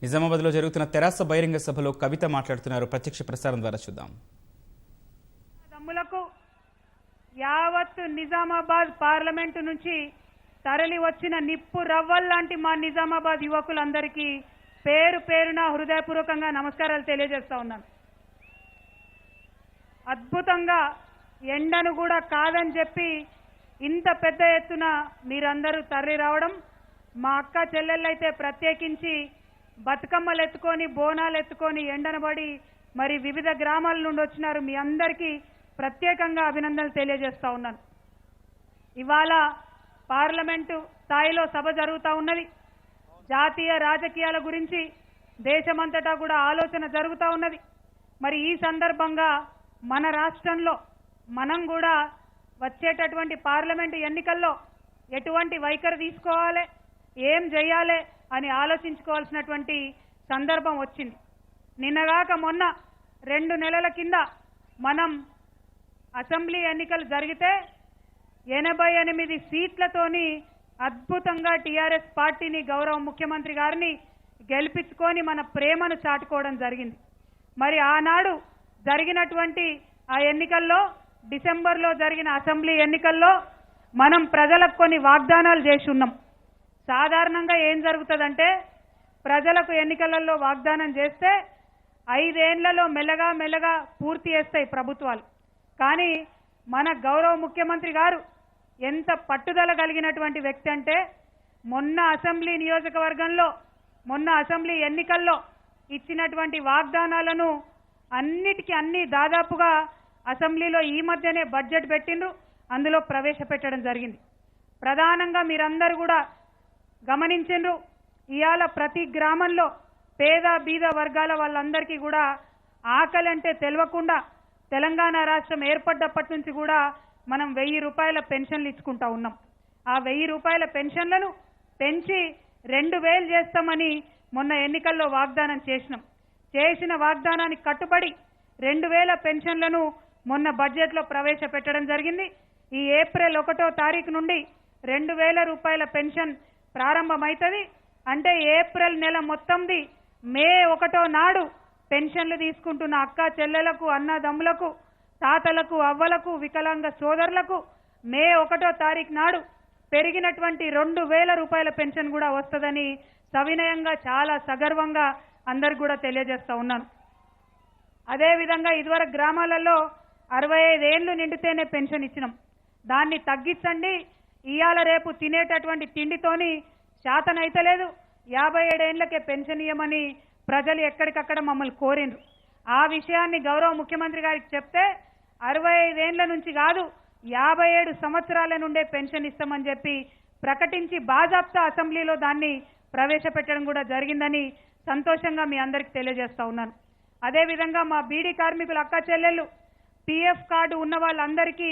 నిజామాబాద్లో జరుగుతున్న తెరాస బహిరంగ సభలో కవిత మాట్లాడుతున్నారు. ప్రత్యక్ష ప్రసారం ద్వారా చూద్దాం. దమ్ములకు యావత్ నిజామాబాద్ పార్లమెంటు నుంచి తరలి వచ్చిన నిప్పు రవ్వల్లాంటి మా నిజామాబాద్ యువకులందరికీ పేరు పేరున హృదయపూర్వకంగా నమస్కారాలు తెలియజేస్తా ఉన్నాను. అద్భుతంగా ఎండను కూడా కాదని చెప్పి ఇంత పెద్ద ఎత్తున మీరందరూ తరలి రావడం, మా అక్క చెల్లెళ్ళైతే ప్రత్యేకించి బతుకమ్మలు ఎత్తుకొని బోనాలు ఎత్తుకొని ఎండనబడి మరి వివిధ గ్రామాల నుండి వచ్చినారు. మీ అందరికీ ప్రత్యేకంగా అభినందనలు తెలియజేస్తా ఉన్నాను. ఇవాళ పార్లమెంటు స్థాయిలో సభ జరుగుతూ ఉన్నది. జాతీయ రాజకీయాల గురించి దేశమంతటా కూడా ఆలోచన జరుగుతూ ఉన్నది. మరి ఈ సందర్భంగా మన రాష్ట్రంలో మనం కూడా వచ్చేటటువంటి పార్లమెంటు ఎన్నికల్లో ఎటువంటి వైఖరి తీసుకోవాలి, ఏం చేయాలి అని ఆలోచించుకోవాల్సినటువంటి సందర్భం వచ్చింది. నిన్నగాక మొన్న 2 నెలల కింద మనం అసెంబ్లీ ఎన్నికలు జరిగితే 88 సీట్లతోని అద్భుతంగా టీఆర్ఎస్ పార్టీని గౌరవ ముఖ్యమంత్రి గారిని గెలిపించుకొని మన ప్రేమను చాటుకోవడం జరిగింది. మరి ఆనాడు జరిగినటువంటి ఆ ఎన్నికల్లో, డిసెంబర్లో జరిగిన అసెంబ్లీ ఎన్నికల్లో మనం ప్రజలకు కొన్ని వాగ్దానాలు చేసి ఉన్నాం. సాధారణంగా ఏం జరుగుతుందంటే ప్రజలకు ఎన్నికలలో వాగ్దానం చేస్తే 5 ఏళ్లలో మెల్లగా పూర్తి చేస్తాయి ప్రభుత్వాలు. కానీ మన గౌరవ ముఖ్యమంత్రి గారు ఎంత పట్టుదల కలిగినటువంటి వ్యక్తి అంటే మొన్న అసెంబ్లీ నియోజకవర్గంలో మొన్న అసెంబ్లీ ఎన్నికల్లో ఇచ్చినటువంటి వాగ్దానాలను అన్ని దాదాపుగా అసెంబ్లీలో ఈ మధ్యనే బడ్జెట్ పెట్టిండ్రు, అందులో ప్రవేశపెట్టడం జరిగింది. ప్రధానంగా మీరందరూ కూడా గమనించిండ్రు, ఇవాళ ప్రతి గ్రామంలో పేద బీద వర్గాల వాళ్ళందరికీ కూడా ఆకలి అంటే తెలియకుండా తెలంగాణ రాష్ట్రం ఏర్పడ్డప్పటి నుంచి కూడా మనం 1000 రూపాయల పెన్షన్లు ఇచ్చుకుంటా ఉన్నాం. ఆ 1000 రూపాయల పెన్షన్లను పెంచి 2000 చేస్తామని మొన్న ఎన్నికల్లో వాగ్దానం చేసినాం. చేసిన వాగ్దానానికి కట్టుబడి 2000 పెన్షన్లను మొన్న బడ్జెట్లో ప్రవేశపెట్టడం జరిగింది. ఈ ఏప్రిల్ 1వ తారీఖు నుండి 2000 రూపాయల పెన్షన్ ప్రారంభమవుతుంది. అంటే ఏప్రిల్ నెల మొత్తంది మే 1వ నాడు పెన్షన్లు తీసుకుంటున్న అక్క చెల్లెలకు, అన్నదమ్ములకు, తాతలకు, అవ్వలకు, వికలాంగ సోదరులకు మే 1వ తారీఖు నాడు పెరిగినటువంటి 2000 రూపాయల పెన్షన్ కూడా వస్తుందని సవినయంగా చాలా సగర్వంగా అందరికి కూడా తెలియజేస్తా ఉన్నాను. అదేవిధంగా ఇదివరకు గ్రామాలలో 65 ఏళ్లు నిండితేనే పెన్షన్ ఇచ్చినాం. దాన్ని తగ్గించండి, ఇవాళ రేపు తినేటటువంటి తిండితోని శాతనైతలేదు, 57 ఏళ్లకే పెన్షన్ ఇవ్వమని ప్రజలు ఎక్కడికక్కడ మమ్మల్ని కోరిండ్రు. ఆ విషయాన్ని గౌరవ ముఖ్యమంత్రి గారికి చెప్తే 65 ఏళ్ల నుంచి కాదు 57 సంవత్సరాల నుండే పెన్షన్ ఇస్తామని చెప్పి ప్రకటించి బాజాప్తా అసెంబ్లీలో దాన్ని ప్రవేశపెట్టడం కూడా జరిగిందని సంతోషంగా మీ అందరికి తెలియజేస్తా ఉన్నాను. అదేవిధంగా మా బీడీ కార్మికుల అక్క చెల్లెళ్ళు పిఎఫ్ కార్డు ఉన్న వాళ్ళందరికీ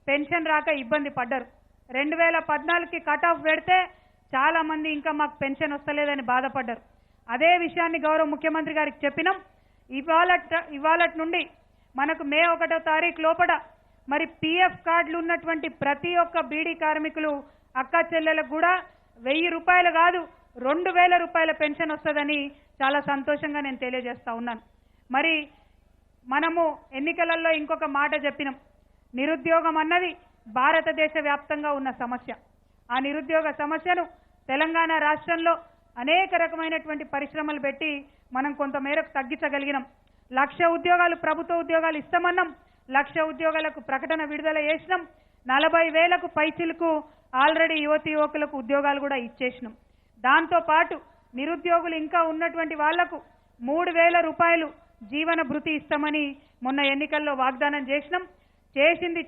పెన్షన్ రాక ఇబ్బంది పడ్డారు. 2014కి కట్ ఆఫ్ పెడితే చాలా మంది ఇంకా మాకు పెన్షన్ వస్తలేదని బాధపడ్డారు. అదే విషయాన్ని గౌరవ ముఖ్యమంత్రి గారికి చెప్పినాం. ఇవాళ నుండి మనకు మే 1వ తారీఖు లోపల మరి పిఎఫ్ కార్డులు ఉన్నటువంటి ప్రతి ఒక్క బీడీ కార్మికులు అక్క చెల్లెలకు కూడా 1000 రూపాయలు కాదు 2000 రూపాయల పెన్షన్ వస్తుందని చాలా సంతోషంగా నేను తెలియజేస్తా ఉన్నాను. మరి మనము ఎన్నికలలో ఇంకొక మాట చెప్పినాం. నిరుద్యోగం అన్నది భారతదేశ వ్యాప్తంగా ఉన్న సమస్య. ఆ నిరుద్యోగ సమస్యను తెలంగాణ రాష్ట్రంలో అనేక రకమైనటువంటి పరిశ్రమలు పెట్టి మనం కొంతమేరకు తగ్గించగలిగినాం. 1,00,000 ఉద్యోగాలు ప్రభుత్వ ఉద్యోగాలు ఇస్తామన్నాం. 1,00,000 ఉద్యోగాలకు ప్రకటన విడుదల చేసినాం. 40,000కు పైచిలకు ఆల్రెడీ యువకులకు ఉద్యోగాలు కూడా ఇచ్చేసినాం. దాంతో పాటు నిరుద్యోగులు ఇంకా ఉన్నటువంటి వాళ్లకు 3,000 రూపాయలు జీవన భృతి ఇస్తామని మొన్న ఎన్నికల్లో వాగ్దానం చేసినాం.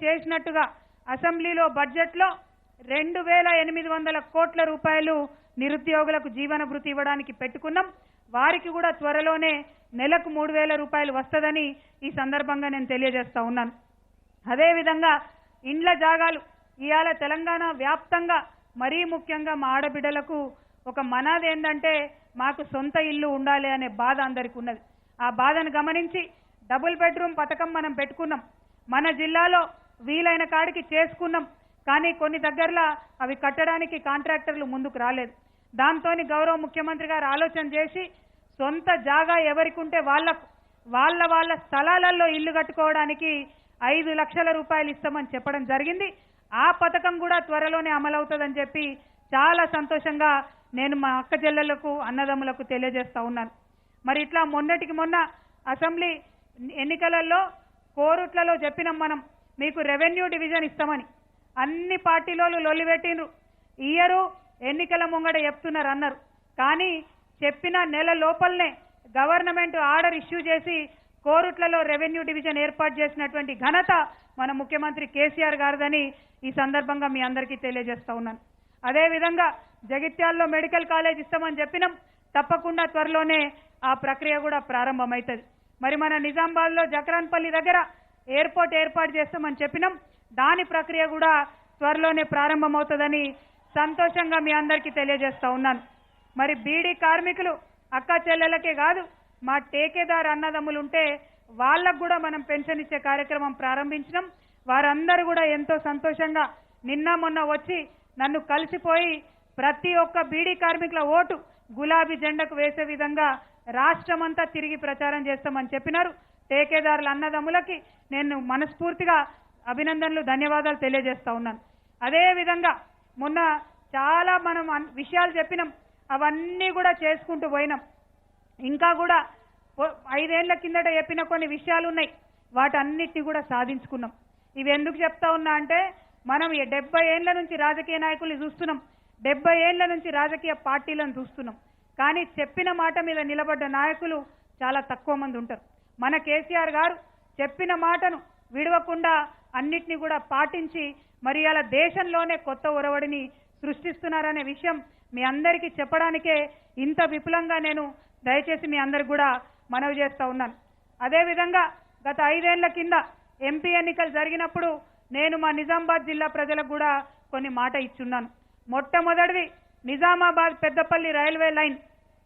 చేసినట్టుగా అసెంబ్లీలో బడ్జెట్లో 2,800 కోట్ల రూపాయలు నిరుద్యోగులకు జీవన భృతి ఇవ్వడానికి పెట్టుకున్నాం. వారికి కూడా త్వరలోనే నెలకు 3,000 రూపాయలు వస్తుందని ఈ సందర్భంగా నేను తెలియజేస్తా ఉన్నాను. అదేవిధంగా ఇండ్ల జాగాలు ఇవాళ తెలంగాణ వ్యాప్తంగా మరీ ముఖ్యంగా మా ఆడబిడ్డలకు ఒక మనాది ఏంటంటే మాకు సొంత ఇల్లు ఉండాలి అనే బాధ అందరికీ ఉన్నది. ఆ బాధను గమనించి డబుల్ బెడ్రూమ్ పథకం మనం పెట్టుకున్నాం. మన జిల్లాలో వీలైన కాడికి చేసుకున్నాం. కానీ కొన్ని దగ్గరలో అవి కట్టడానికి కాంట్రాక్టర్లు ముందుకు రాలేదు. దాంతోని గౌరవ ముఖ్యమంత్రి గారు ఆలోచన చేసి సొంత జాగా ఎవరికి ఉంటే వాళ్ళ స్థలాలలో ఇల్లు కట్టుకోవడానికి 5 లక్షల రూపాయలు ఇస్తామని చెప్పడం జరిగింది. ఆ పథకం కూడా త్వరలోనే అమలవుతుందని చెప్పి చాలా సంతోషంగా నేను మా అక్క చెల్లెళ్లకు అన్నదమ్ములకు తెలియజేస్తా ఉన్నాను. మరి ఇట్లా మొన్నటికి మొన్న అసెంబ్లీ ఎన్నికలలో కోరుట్లలో చెప్పినాం మనం మీకు రెవెన్యూ డివిజన్ ఇస్తామని. అన్ని పార్టీలోళ్ళు లొల్లిపెట్టిండ్రు, ఇయ్యరు, ఎన్నికల ముంగడ చెప్తున్నారు అన్నారు. కానీ చెప్పిన నెల లోపలనే గవర్నమెంట్ ఆర్డర్ ఇష్యూ చేసి కోరుట్లలో రెవెన్యూ డివిజన్ ఏర్పాటు చేసినటువంటి ఘనత మన ముఖ్యమంత్రి కేసీఆర్ గారిదని ఈ సందర్భంగా మీ అందరికీ తెలియజేస్తా ఉన్నాను. అదేవిధంగా జగిత్యాల్లో మెడికల్ కాలేజ్ ఇస్తామని చెప్పినాం. తప్పకుండా త్వరలోనే ఆ ప్రక్రియ కూడా ప్రారంభమవుతుంది. మరి మన నిజామాబాద్లో జక్రాన్పల్లి దగ్గర ఎయిర్పోర్ట్ ఏర్పాటు చేస్తామని చెప్పినాం. దాని ప్రక్రియ కూడా త్వరలోనే ప్రారంభమవుతుందని సంతోషంగా మీ అందరికీ తెలియజేస్తా ఉన్నాను. మరి బీడీ కార్మికులు అక్క చెల్లెలకే కాదు, మా టేకేదార్ అన్నదమ్ములు ఉంటే వాళ్ళకు కూడా మనం పెన్షన్ ఇచ్చే కార్యక్రమం ప్రారంభించినాం. వారందరూ కూడా ఎంతో సంతోషంగా నిన్న మొన్న వచ్చి నన్ను కలిసిపోయి ప్రతి ఒక్క బీడీ కార్మికుల ఓటు గులాబీ జెండాకు వేసే విధంగా రాష్ట్రమంతా తిరిగి ప్రచారం చేస్తామని చెప్పినారు. టేకేదారుల అన్నదమ్ములకి నేను మనస్ఫూర్తిగా అభినందనలు, ధన్యవాదాలు తెలియజేస్తా ఉన్నాను. అదేవిధంగా మొన్న చాలా మనం విషయాలు చెప్పినాం, అవన్నీ కూడా చేసుకుంటూ పోయినాం. ఇంకా కూడా 5 ఏళ్ల కిందట చెప్పిన కొన్ని విషయాలు ఉన్నాయి, వాటన్నిటిని కూడా సాధించుకున్నాం. ఇవి ఎందుకు చెప్తా ఉన్నా అంటే మనం 70 ఏళ్ల నుంచి రాజకీయ నాయకుల్ని చూస్తున్నాం, 70 ఏళ్ల నుంచి రాజకీయ పార్టీలను చూస్తున్నాం. కానీ చెప్పిన మాట మీద నిలబడ్డ నాయకులు చాలా తక్కువ మంది ఉంటారు. మన కేసీఆర్ గారు చెప్పిన మాటను విడవకుండా అన్నిటినీ కూడా పాటించి మరి అలా దేశంలోనే కొత్త ఒరవడిని సృష్టిస్తున్నారనే విషయం మీ అందరికీ చెప్పడానికే ఇంత విపులంగా నేను దయచేసి మీ అందరికి కూడా మనవి చేస్తా ఉన్నాను. అదేవిధంగా గత 5 ఏళ్ల కింద ఎంపీ ఎన్నికలు జరిగినప్పుడు నేను మా నిజామాబాద్ జిల్లా ప్రజలకు కూడా కొన్ని మాట ఇచ్చున్నాను. మొట్టమొదటిది నిజామాబాద్ పెద్దపల్లి రైల్వే లైన్,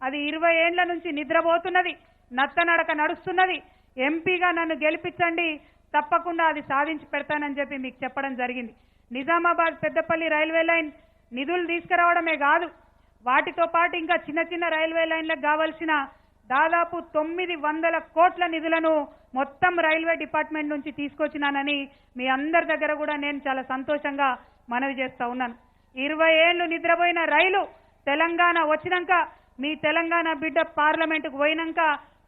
అది 20 ఏళ్ల నుంచి నిద్రపోతున్నది, నత్తనడక నడుస్తున్నది. ఎంపీగా నన్ను గెలిపించండి, తప్పకుండా అది సాధించి పెడతానని చెప్పి మీకు చెప్పడం జరిగింది. నిజామాబాద్ పెద్దపల్లి రైల్వే లైన్ నిధులు తీసుకురావడమే కాదు, వాటితో పాటు ఇంకా చిన్న చిన్న రైల్వే లైన్లకు కావాల్సిన దాదాపు 900 కోట్ల నిధులను మొత్తం రైల్వే డిపార్ట్మెంట్ నుంచి తీసుకొచ్చినానని మీ అందరి దగ్గర కూడా నేను చాలా సంతోషంగా మనవి చేస్తా ఉన్నాను. 20 ఏళ్లు నిద్రపోయిన రైలు తెలంగాణ వచ్చినాక, మీ తెలంగాణ బిడ్డ పార్లమెంటుకు పోయినాక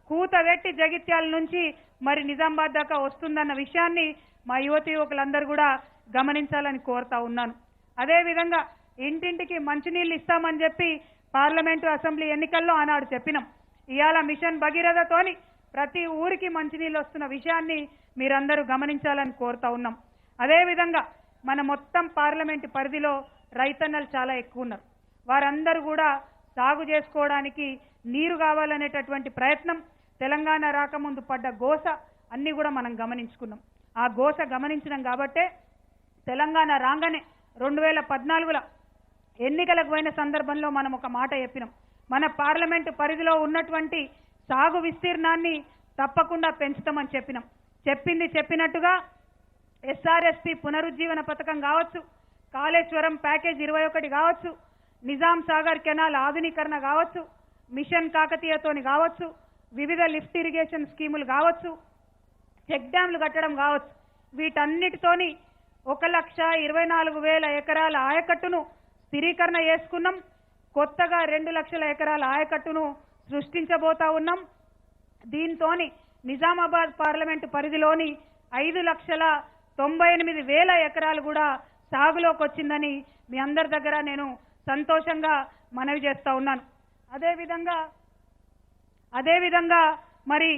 కూత వెట్టి జగిత్యాల నుంచి మరి నిజామాబాద్ దాకా వస్తుందన్న విషయాన్ని మా యువకులందరూ కూడా గమనించాలని కోరుతా ఉన్నాను. అదేవిధంగా ఇంటింటికి మంచినీళ్ళు ఇస్తామని చెప్పి పార్లమెంటు అసెంబ్లీ ఎన్నికల్లో ఆనాడు చెప్పినాం. ఇవాళ మిషన్ భగీరథతోని ప్రతి ఊరికి మంచినీళ్ళు వస్తున్న విషయాన్ని మీరందరూ గమనించాలని కోరుతా ఉన్నాం. అదేవిధంగా మన మొత్తం పార్లమెంటు పరిధిలో రైతన్నలు చాలా ఎక్కువ ఉన్నారు. వారందరూ కూడా సాగు చేసుకోవడానికి నీరు కావాలనేటటువంటి ప్రయత్నం, తెలంగాణ రాకముందు పడ్డ గోస అన్ని కూడా మనం గమనించుకున్నాం. ఆ గోస గమనించినాం కాబట్టే తెలంగాణ రాగానే 2014లో ఎన్నికలకు పోయిన సందర్భంలో మనం ఒక మాట చెప్పినాం, మన పార్లమెంటు పరిధిలో ఉన్నటువంటి సాగు విస్తీర్ణాన్ని తప్పకుండా పెంచుతామని చెప్పినాం. చెప్పింది చెప్పినట్టుగా ఎస్ఆర్ఎస్పీ పునరుజ్జీవన పథకం కావచ్చు, కాళేశ్వరం ప్యాకేజ్ 21 కావచ్చు, నిజాం సాగర్ కెనాల్ ఆధునీకరణ కావచ్చు, మిషన్ కాకతీయతోని కావచ్చు, వివిధ లిఫ్ట్ ఇరిగేషన్ స్కీములు కావచ్చు, చెక్ డ్యాంలు కట్టడం కావచ్చు, వీటన్నిటితోని 1,24,000 ఎకరాల ఆయకట్టును స్థిరీకరణ చేసుకున్నాం. కొత్తగా 2 లక్షల ఎకరాల ఆయకట్టును సృష్టించబోతా ఉన్నాం. దీంతోని నిజామాబాద్ పార్లమెంటు పరిధిలోని 5,98,000 ఎకరాలు కూడా సాగులోకి వచ్చిందని మీ అందరి దగ్గర నేను సంతోషంగా మనవి చేస్తా ఉన్నాను. అదేవిధంగా మరి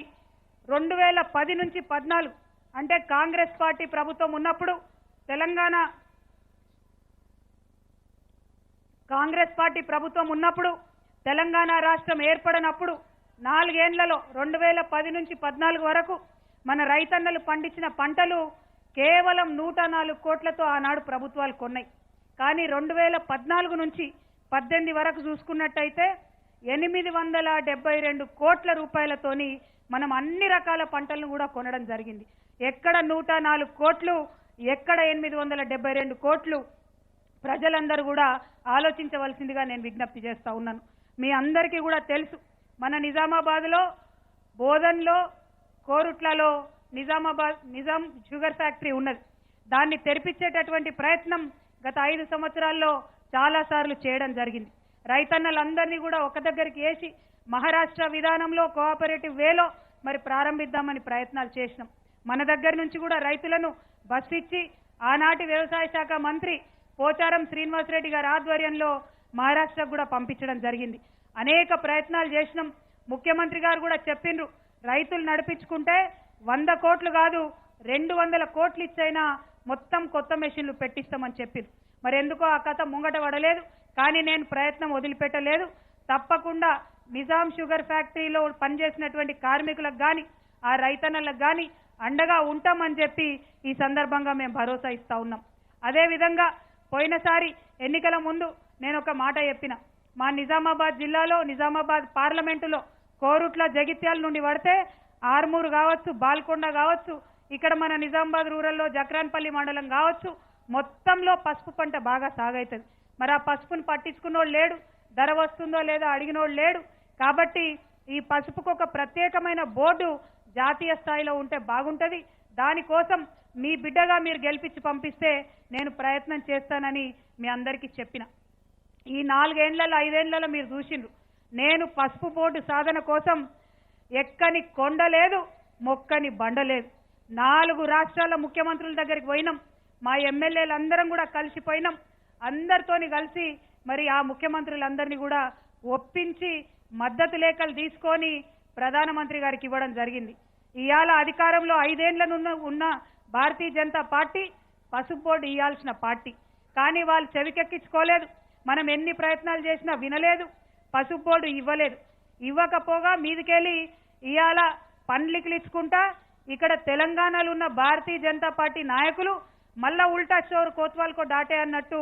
2010 నుంచి 14 అంటే కాంగ్రెస్ పార్టీ ప్రభుత్వం ఉన్నప్పుడు, కాంగ్రెస్ పార్టీ ప్రభుత్వం ఉన్నప్పుడు తెలంగాణ రాష్ట్రం ఏర్పడినప్పుడు 4 ఏళ్లలో 2010 నుంచి 14 వరకు మన రైతన్నలు పండించిన పంటలు కేవలం 104 కోట్లతో ఆనాడు ప్రభుత్వాలు కొన్నాయి. కానీ 2014 నుంచి 18 వరకు చూసుకున్నట్టయితే 872 కోట్ల రూపాయలతోని మనం అన్ని రకాల పంటలను కూడా కొనడం జరిగింది. ఎక్కడ 104 కోట్లు, ఎక్కడ 872 కోట్లు, ప్రజలందరూ కూడా ఆలోచించవలసిందిగా నేను విజ్ఞప్తి చేస్తా ఉన్నాను. మీ అందరికీ కూడా తెలుసు, మన నిజామాబాద్లో బోధన్లో కోరుట్లలో నిజాం షుగర్ ఫ్యాక్టరీ ఉన్నది. దాన్ని తెరిపించేటటువంటి ప్రయత్నం గత 5 సంవత్సరాల్లో చాలాసార్లు చేయడం జరిగింది. రైతన్నలందరినీ కూడా ఒక దగ్గరికి వేసి మహారాష్ట్ర విధానంలో కోఆపరేటివ్ వేలో మరి ప్రారంభిద్దామని ప్రయత్నాలు చేసినాం. మన దగ్గర నుంచి కూడా రైతులను బస్సు ఇచ్చి ఆనాటి వ్యవసాయ శాఖ మంత్రి పోచారం శ్రీనివాసరెడ్డి గారి ఆధ్వర్యంలో మహారాష్ట్రకు కూడా పంపించడం జరిగింది. అనేక ప్రయత్నాలు చేసినాం. ముఖ్యమంత్రి గారు కూడా చెప్పిండ్రు, రైతులు నడిపించుకుంటే 100 కోట్లు కాదు 200 కోట్లు ఇచ్చైనా మొత్తం కొత్త మెషిన్లు పెట్టిస్తామని చెప్పింది. మరి ఎందుకో ఆ కథ ముంగట పడలేదు. కానీ నేను ప్రయత్నం వదిలిపెట్టలేదు. తప్పకుండా నిజాం షుగర్ ఫ్యాక్టరీలో పనిచేసినటువంటి కార్మికులకు కానీ ఆ రైతన్నలకు కానీ అండగా ఉంటామని చెప్పి ఈ సందర్భంగా మేము భరోసా ఇస్తా ఉన్నాం. అదేవిధంగా పోయినసారి ఎన్నికల ముందు నేను ఒక మాట చెప్పిన, మా నిజామాబాద్ జిల్లాలో నిజామాబాద్ పార్లమెంటులో కోరుట్ల జగిత్యాల నుండి పడితే ఆర్మూరు కావచ్చు, బాల్కొండ కావచ్చు, ఇక్కడ మన నిజామాబాద్ రూరల్లో జక్రాన్పల్లి మండలం కావచ్చు, మొత్తంలో పసుపు పంట బాగా సాగైతుంది. మరి ఆ పసుపును పట్టించుకున్నోడు లేడు, ధర వస్తుందో లేదో అడిగినోడు లేడు. కాబట్టి ఈ పసుపుకు ఒక ప్రత్యేకమైన బోర్డు జాతీయ స్థాయిలో ఉంటే బాగుంటది. దానికోసం మీ బిడ్డగా మీరు గెలిపించి పంపిస్తే నేను ప్రయత్నం చేస్తానని మీ అందరికీ చెప్పిన. ఈ 4 ఏళ్లలో 5 ఏళ్లలో మీరు చూసిండ్రు, నేను పసుపు బోర్డు సాధన కోసం ఎక్కని కొండ లేదు, మొక్కని బండ లేదు. 4 రాష్ట్రాల ముఖ్యమంత్రుల దగ్గరికి పోయినాం. మా ఎమ్మెల్యేలు అందరం కూడా కలిసిపోయినాం. అందరితోని కలిసి మరి ఆ ముఖ్యమంత్రులందరినీ కూడా ఒప్పించి మద్దతు లేఖలు తీసుకొని ప్రధానమంత్రి గారికి ఇవ్వడం జరిగింది. ఇవాళ అధికారంలో 5 ఏళ్లను ఉన్న భారతీయ జనతా పార్టీ పసుపు బోర్డు ఇవ్వాల్సిన పార్టీ. కానీ వాళ్ళు చెవికెక్కించుకోలేదు. మనం ఎన్ని ప్రయత్నాలు చేసినా వినలేదు, పసుపు బోర్డు ఇవ్వలేదు. ఇవ్వకపోగా మీదికెళ్ళి ఇవాళ పండ్లికలు ఇచ్చుకుంటా ఇక్కడ తెలంగాణలో ఉన్న భారతీయ జనతా పార్టీ నాయకులు మళ్ళా ఉల్టా చోరు కోత్వాల్కో డాటే అన్నట్టు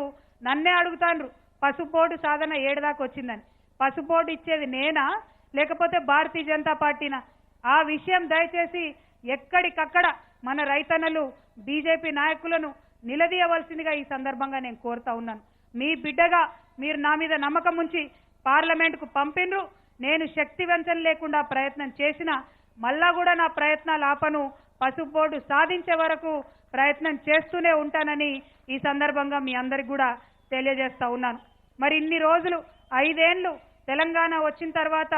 నన్నే అడుగుతాండ్రు, పసుపు బోర్డు సాధన ఏడుదాకా వచ్చిందని. పసుపు బోర్డు ఇచ్చేది నేనా లేకపోతే భారతీయ జనతా పార్టీనా? ఆ విషయం దయచేసి ఎక్కడికక్కడ మన రైతన్నలు బీజేపీ నాయకులను నిలదీయవలసిందిగా ఈ సందర్భంగా నేను కోరుతా ఉన్నాను. మీ బిడ్డగా మీరు నా మీద నమ్మకం ఉంచి పార్లమెంటుకు పంపిండ్రు. నేను శక్తి వంచన లేకుండా ప్రయత్నం చేసిన మళ్ళా కూడా నా ప్రయత్నాలు ఆపను, పసుపు బోర్డు సాధించే వరకు ప్రయత్నం చేస్తూనే ఉంటానని ఈ సందర్భంగా మీ అందరికి కూడా తెలియజేస్తా ఉన్నాను. మరి ఇన్ని రోజులు 5 ఏళ్లు తెలంగాణ వచ్చిన తర్వాత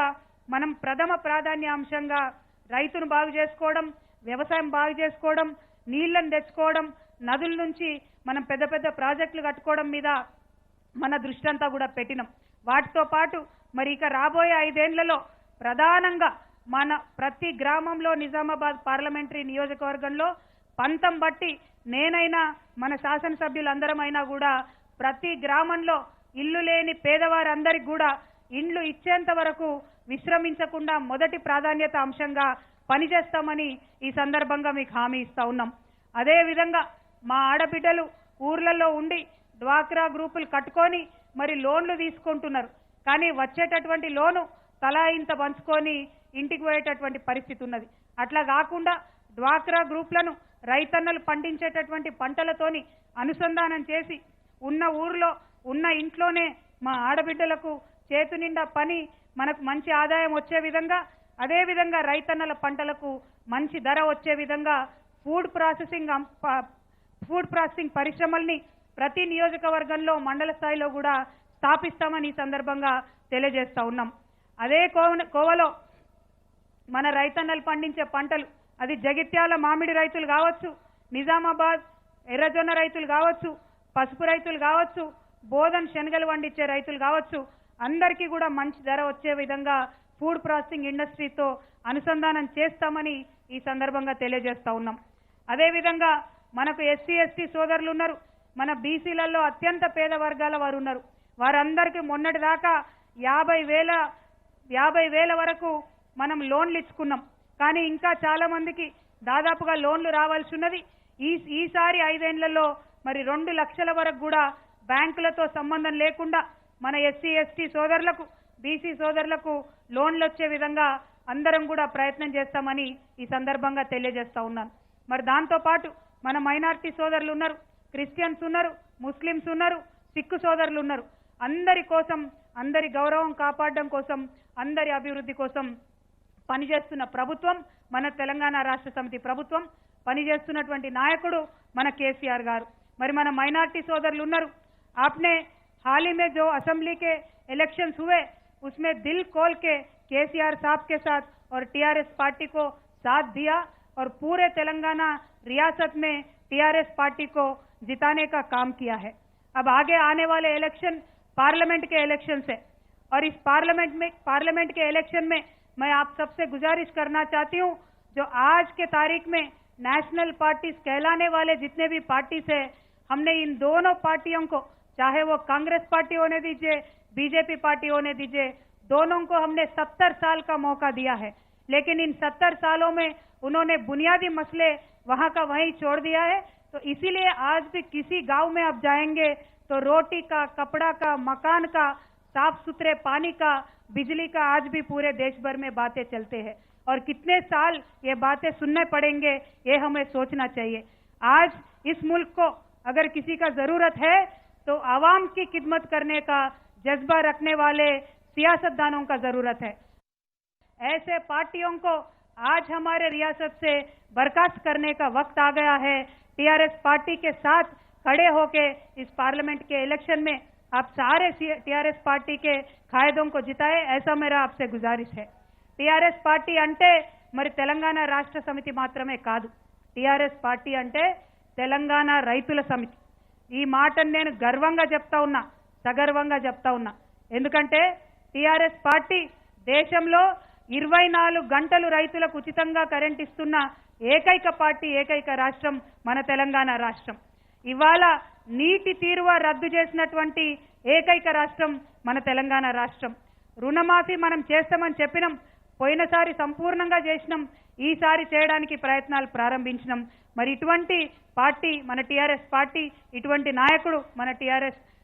మనం ప్రథమ ప్రాధాన్యాంశంగా రైతును బాగు చేసుకోవడం, వ్యవసాయం బాగు చేసుకోవడం, నీళ్లను తెచ్చుకోవడం, నదుల నుంచి మనం పెద్ద పెద్ద ప్రాజెక్టులు కట్టుకోవడం మీద మన దృష్టి అంతా కూడా పెట్టినాం. వాటితో పాటు మరి ఇక రాబోయే 5 ఏళ్లలో ప్రధానంగా మన ప్రతి గ్రామంలో నిజామాబాద్ పార్లమెంటరీ నియోజకవర్గంలో పంతం బట్టి నేనైనా మన శాసనసభ్యులందరమైనా కూడా ప్రతి గ్రామంలో ఇల్లు లేని పేదవారందరికీ కూడా ఇండ్లు ఇచ్చేంత వరకు విశ్రమించకుండా మొదటి ప్రాధాన్యత అంశంగా పనిచేస్తామని ఈ సందర్భంగా మీకు హామీ ఇస్తా ఉన్నాం. అదేవిధంగా మా ఆడబిడ్డలు ఊర్లలో ఉండి డ్వాక్రా గ్రూపులు కట్టుకొని మరి లోన్లు తీసుకుంటున్నారు. కానీ వచ్చేటటువంటి లోను తలా ఇంత పంచుకొని ఇంటికి పోయేటటువంటి పరిస్థితి ఉన్నది. అట్లా కాకుండా డ్వాక్రా గ్రూపులను రైతన్నలు పండించేటటువంటి పంటలతోని అనుసంధానం చేసి ఉన్న ఊర్లో ఉన్న ఇంట్లోనే మా ఆడబిడ్డలకు చేతు నిండా పని, మనకు మంచి ఆదాయం వచ్చే విధంగా, అదేవిధంగా రైతన్నల పంటలకు మంచి ధర వచ్చే విధంగా ఫుడ్ ప్రాసెసింగ్ పరిశ్రమల్ని ప్రతి నియోజకవర్గంలో మండల స్థాయిలో కూడా స్థాపిస్తామని ఈ సందర్భంగా తెలియజేస్తా ఉన్నాం. అదే కోవలో మన రైతన్నలు పండించే పంటలు, అది జగిత్యాల మామిడి రైతులు కావచ్చు, నిజామాబాద్ ఎర్రజొన్న రైతులు కావచ్చు, పసుపు రైతులు కావచ్చు, బోధన్ శనగలు పండించే రైతులు కావచ్చు, అందరికీ కూడా మంచి ధర వచ్చే విధంగా ఫుడ్ ప్రాసెసింగ్ ఇండస్ట్రీతో అనుసంధానం చేస్తామని ఈ సందర్భంగా తెలియజేస్తా ఉన్నాం. అదేవిధంగా మనకు ఎస్సీ ఎస్టీ సోదరులు ఉన్నారు, మన బీసీలలో అత్యంత పేద వర్గాల వారు ఉన్నారు. వారందరికీ మొన్నటి దాకా 50,000 వరకు మనం లోన్లు ఇచ్చుకున్నాం. కానీ ఇంకా చాలా మందికి దాదాపుగా లోన్లు రావాల్సి ఉన్నది. ఈసారి 5 ఏళ్లలో మరి 2 లక్షల వరకు కూడా బ్యాంకులతో సంబంధం లేకుండా మన ఎస్సీ ఎస్టీ సోదరులకు, బీసీ సోదరులకు లోన్లు వచ్చే విధంగా అందరం కూడా ప్రయత్నం చేస్తామని ఈ సందర్భంగా తెలియజేస్తా ఉన్నాను. మరి దాంతో పాటు మన మైనారిటీ సోదరులు ఉన్నారు, క్రిస్టియన్స్ ఉన్నారు, ముస్లిమ్స్ ఉన్నారు, సిక్కు సోదరులు ఉన్నారు. అందరి కోసం, అందరి గౌరవం కాపాడడం కోసం అందరి అభివృద్ధి కోసం పనిచేస్తున్న ప్రభుత్వం మన తెలంగాణ రాష్ట్ర సమితి ప్రభుత్వం, పనిచేస్తున్నటువంటి నాయకుడు మన కేసీఆర్ గారు. మరి మన మైనార్టీ సోదరులు ఉన్నారు. आपने हाल ही में जो असेंबली के इलेक्शंस हुए उसमें दिल खोल के केसीआर साहब के साथ और टीआरएस पार्टी को साथ दिया और पूरे तेलंगाना रियासत में टीआरएस पार्टी को जिताने का काम किया है। अब आगे आने वाले इलेक्शन पार्लियामेंट के इलेक्शन है और इस पार्लियामेंट के इलेक्शन में मैं आप सबसे गुजारिश करना चाहती हूं, जो आज के तारीख में नेशनल पार्टीज कहलाने वाले जितने भी पार्टीज है, हमने इन दोनों पार्टियों को, चाहे वो कांग्रेस पार्टी होने दीजिए, बीजेपी पार्टी होने दीजिए, दोनों को हमने 70 साल का मौका दिया है। लेकिन इन 70 सालों में उन्होंने बुनियादी मसले वहां का वहीं छोड़ दिया है। तो इसीलिए आज भी किसी गांव में आप जाएंगे तो रोटी का, कपड़ा का, मकान का, साफ सुथरे पानी का, बिजली का आज भी पूरे देश भर में बातें चलते हैं और कितने साल ये बातें सुनने पड़ेंगे ये हमें सोचना चाहिए। आज इस मुल्क को अगर किसी का जरूरत है तो आवाम की खिदमत करने का जज्बा रखने वाले सियासतदानों का जरूरत है। ऐसे पार्टियों को आज हमारे रियासत से बर्खास्त करने का वक्त आ गया है। टीआरएस पार्टी के साथ खड़े होके इस पार्लियामेंट के इलेक्शन में आप सारे टीआरएस पार्टी के कायदों को जिताए, ऐसा मेरा आपसे गुजारिश है। टीआरएस पार्टी అంటే మరి తెలంగాణ రాష్ట్ర సమితి మాత్రమే కాదు, టీఆర్ఎస్ పార్టీ అంటే తెలంగాణ రైతుల సమితి. ఈ మాటను నేను గర్వంగా చెప్తా ఉన్నా, సగర్వంగా చెప్తా ఉన్నా. ఎందుకంటే టీఆర్ఎస్ పార్టీ దేశంలో 24 గంటలు రైతులకు ఉచితంగా కరెంట్ ఇస్తున్న ఏకైక పార్టీ, ఏకైక రాష్ట్రం మన తెలంగాణ రాష్ట్రం. ఇవాళ నీటి తీరువ రద్దు చేసినటువంటి ఏకైక రాష్ట్రం మన తెలంగాణ రాష్ట్రం. రుణమాఫీ మనం చేస్తామని చెప్పినాం, పోయినసారి సంపూర్ణంగా చేసినాం, ఈసారి చేయడానికి ప్రయత్నాలు ప్రారంభించినాం. మరి ఇటువంటి పార్టీ మన టీఆర్ఎస్ పార్టీ, ఇటువంటి నాయకుడు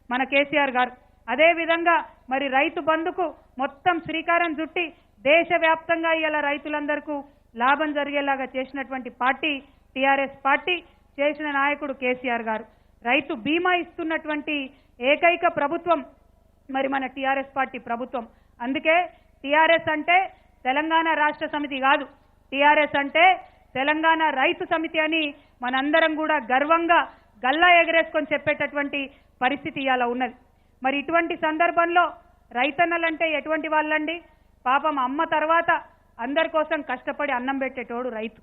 మన కేసీఆర్ గారు. అదే విధంగా మరి రైతు బంధుకు మొత్తం శ్రీకారం చుట్టి దేశవ్యాప్తంగా ఇలా రైతులందరికీ లాభం జరిగేలాగా చేసినటువంటి పార్టీ టీఆర్ఎస్ పార్టీ, చేసిన నాయకుడు కేసీఆర్ గారు. రైతు బీమా ఇస్తున్నటువంటి ఏకైక ప్రభుత్వం మరి మన టీఆర్ఎస్ పార్టీ ప్రభుత్వం. అందుకే టీఆర్ఎస్ అంటే తెలంగాణ రాష్ట్ర సమితి కాదు, టీఆర్ఎస్ అంటే తెలంగాణ రైతు సమితి అని మనందరం కూడా గర్వంగా గల్లా ఎగరేసుకొని చెప్పేటటువంటి పరిస్థితి ఇవాళ ఉన్నది. మరి ఇటువంటి సందర్భంలో రైతన్నలంటే ఎటువంటి వాళ్ళండి? పాపం అమ్మ తర్వాత అందరి కోసం కష్టపడి అన్నం పెట్టేటోడు రైతు.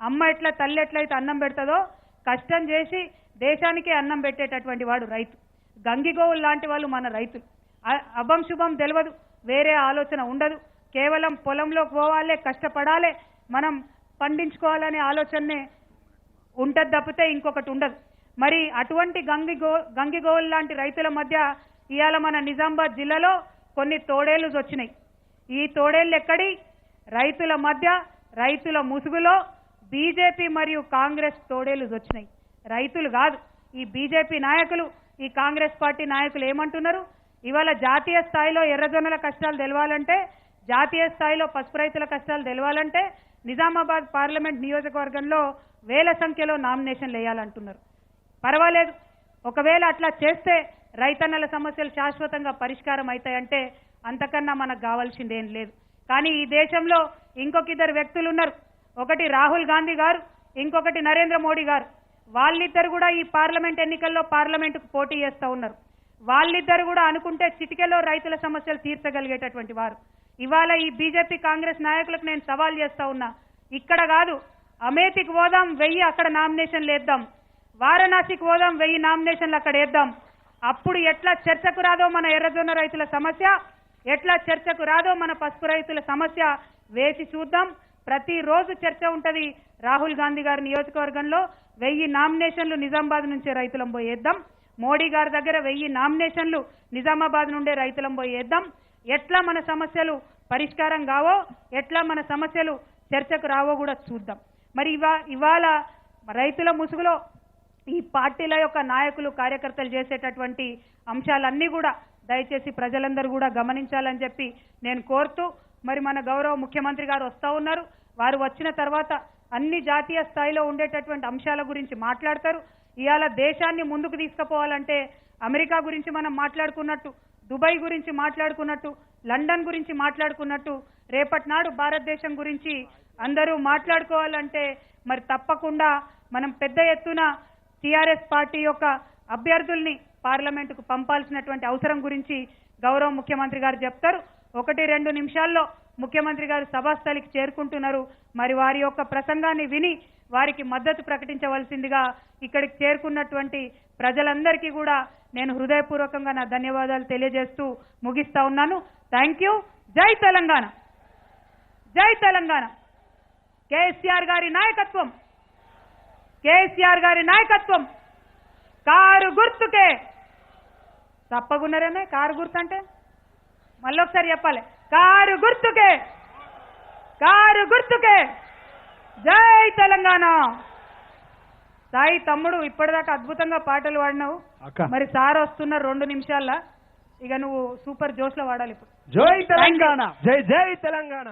అమ్మ తల్లి ఎట్లయితే అన్నం పెడతదో కష్టం చేసి దేశానికే అన్నం పెట్టేటటువంటి వాడు రైతు. గంగిగోవులు లాంటి వాళ్ళు మన రైతులు. అభం శుభం తెలియదు, వేరే ఆలోచన ఉండదు, కేవలం పొలంలోకి పోవాలే, కష్టపడాలే, మనం పండించుకోవాలనే ఆలోచనే ఉంటది తప్పితే ఇంకొకటి ఉండదు. మరి అటువంటి గంగిగోవులు లాంటి రైతుల మధ్య ఇవాళ మన నిజామాబాద్ జిల్లాలో కొన్ని తోడేళ్లు వచ్చినాయి. ఈ తోడేళ్లు ఎక్కడి? రైతుల మధ్య, రైతుల ముసుగులో బీజేపీ మరియు కాంగ్రెస్ తోడేళ్లు వచ్చినాయి. రైతులు కాదు, ఈ బీజేపీ నాయకులు, ఈ కాంగ్రెస్ పార్టీ నాయకులు ఏమంటున్నారు? ఇవాళ జాతీయ స్థాయిలో ఎర్రజొన్నల కష్టాలు తెలవాలంటే, జాతీయ స్థాయిలో పసుపు రైతుల కష్టాలు తెలవాలంటే నిజామాబాద్ పార్లమెంట్ నియోజకవర్గంలో వేల సంఖ్యలో నామినేషన్లు వేయాలంటున్నారు. పర్వాలేదు, ఒకవేళ అట్లా చేస్తే రైతన్నల సమస్యలు శాశ్వతంగా పరిష్కారం అవుతాయంటే అంతకన్నా మనకు కావాల్సింది ఏం లేదు. కానీ ఈ దేశంలో ఇంకొక ఇద్దరు వ్యక్తులు ఉన్నారు. ఒకటి రాహుల్ గాంధీ గారు, ఇంకొకటి నరేంద్ర మోడీ గారు. వాళ్ళిద్దరు కూడా ఈ పార్లమెంట్ ఎన్నికల్లో పార్లమెంటుకు పోటీ చేస్తూ ఉన్నారు. వాళ్ళిద్దరు కూడా అనుకుంటే చిటికెలో రైతుల సమస్యలు తీర్చగలిగేటటువంటి వారు. ఇవాళ ఈ బీజేపీ కాంగ్రెస్ నాయకులకు నేను సవాల్ చేస్తా ఉన్నా, ఇక్కడ కాదు అమేథీకి పోదాం, 1000 అక్కడ నామినేషన్లు వేద్దాం, వారణాసికి పోదాం, 1000 నామినేషన్లు అక్కడ వేద్దాం. అప్పుడు ఎట్లా చర్చకు రాదో మన ఎర్రజొన్న రైతుల సమస్య, ఎట్లా చర్చకు రాదో మన పసుపు రైతుల సమస్య వేసి చూద్దాం. ప్రతిరోజు చర్చ ఉంటది. రాహుల్ గాంధీ గారి నియోజకవర్గంలో 1000 నామినేషన్లు నిజామాబాద్ నుంచే రైతులం పోయి వేద్దాం. మోడీ గారి దగ్గర 1000 నామినేషన్లు నిజామాబాద్ నుండే రైతులం పోయి వేద్దాం. ఎట్లా మన సమస్యలు పరిష్కారం కావో, ఎట్లా మన సమస్యలు చర్చకు రావో కూడా చూద్దాం. మరి ఇవాళ రైతుల ముసుగులో ఈ పార్టీల యొక్క నాయకులు, కార్యకర్తలు చేసేటటువంటి అంశాలన్నీ కూడా దయచేసి ప్రజలందరూ కూడా గమనించాలని చెప్పి నేను కోరుతూ, మరి మన గౌరవ ముఖ్యమంత్రి గారు వస్తా ఉన్నారు. వారు వచ్చిన తర్వాత అన్ని జాతీయ స్థాయిలో ఉండేటటువంటి అంశాల గురించి మాట్లాడతారు. ఇవాళ దేశాన్ని ముందుకు తీసుకుపోవాలంటే అమెరికా గురించి మనం మాట్లాడుకున్నట్టు, దుబాయ్ గురించి మాట్లాడుకున్నట్టు, లండన్ గురించి మాట్లాడుకున్నట్టు రేపటి నాడు భారతదేశం గురించి అందరూ మాట్లాడుకోవాలంటే మరి తప్పకుండా మనం పెద్ద ఎత్తున టీఆర్ఎస్ పార్టీ యొక్క అభ్యర్థుల్ని పార్లమెంటుకు పంపాల్సినటువంటి అవసరం గురించి గౌరవ ముఖ్యమంత్రి గారు చెప్తారు. 1-2 నిమిషాల్లో ముఖ్యమంత్రి గారు సభాస్థలికి చేరుకుంటున్నారు. మరి వారి యొక్క ప్రసంగాన్ని విని వారికి మద్దతు ప్రకటించవలసిందిగా ఇక్కడికి చేరుకున్నటువంటి ప్రజలందరికీ కూడా నేను హృదయపూర్వకంగా నా ధన్యవాదాలు తెలియజేస్తూ ముగిస్తా ఉన్నాను. Thank you. జై తెలంగాణ, జై తెలంగాణ. కేసీఆర్ గారి నాయకత్వం, కేసీఆర్ గారి నాయకత్వం. కారు గుర్తుకే. తప్పకున్నారనే కారు గుర్తు అంటే మళ్ళొకసారి చెప్పాలి. కారు గుర్తుకే, కారు గుర్తుకే. జై తెలంగాణ. సాయి తమ్ముడు ఇప్పటిదాకా అద్భుతంగా పాటలు పాడినావు. మరి సార్ వస్తున్నారు 2 నిమిషాల్లో. ఇక నువ్వు సూపర్ జోష్లో వాడాలి ఇప్పుడు. జై తెలంగాణ, జై జై తెలంగాణ.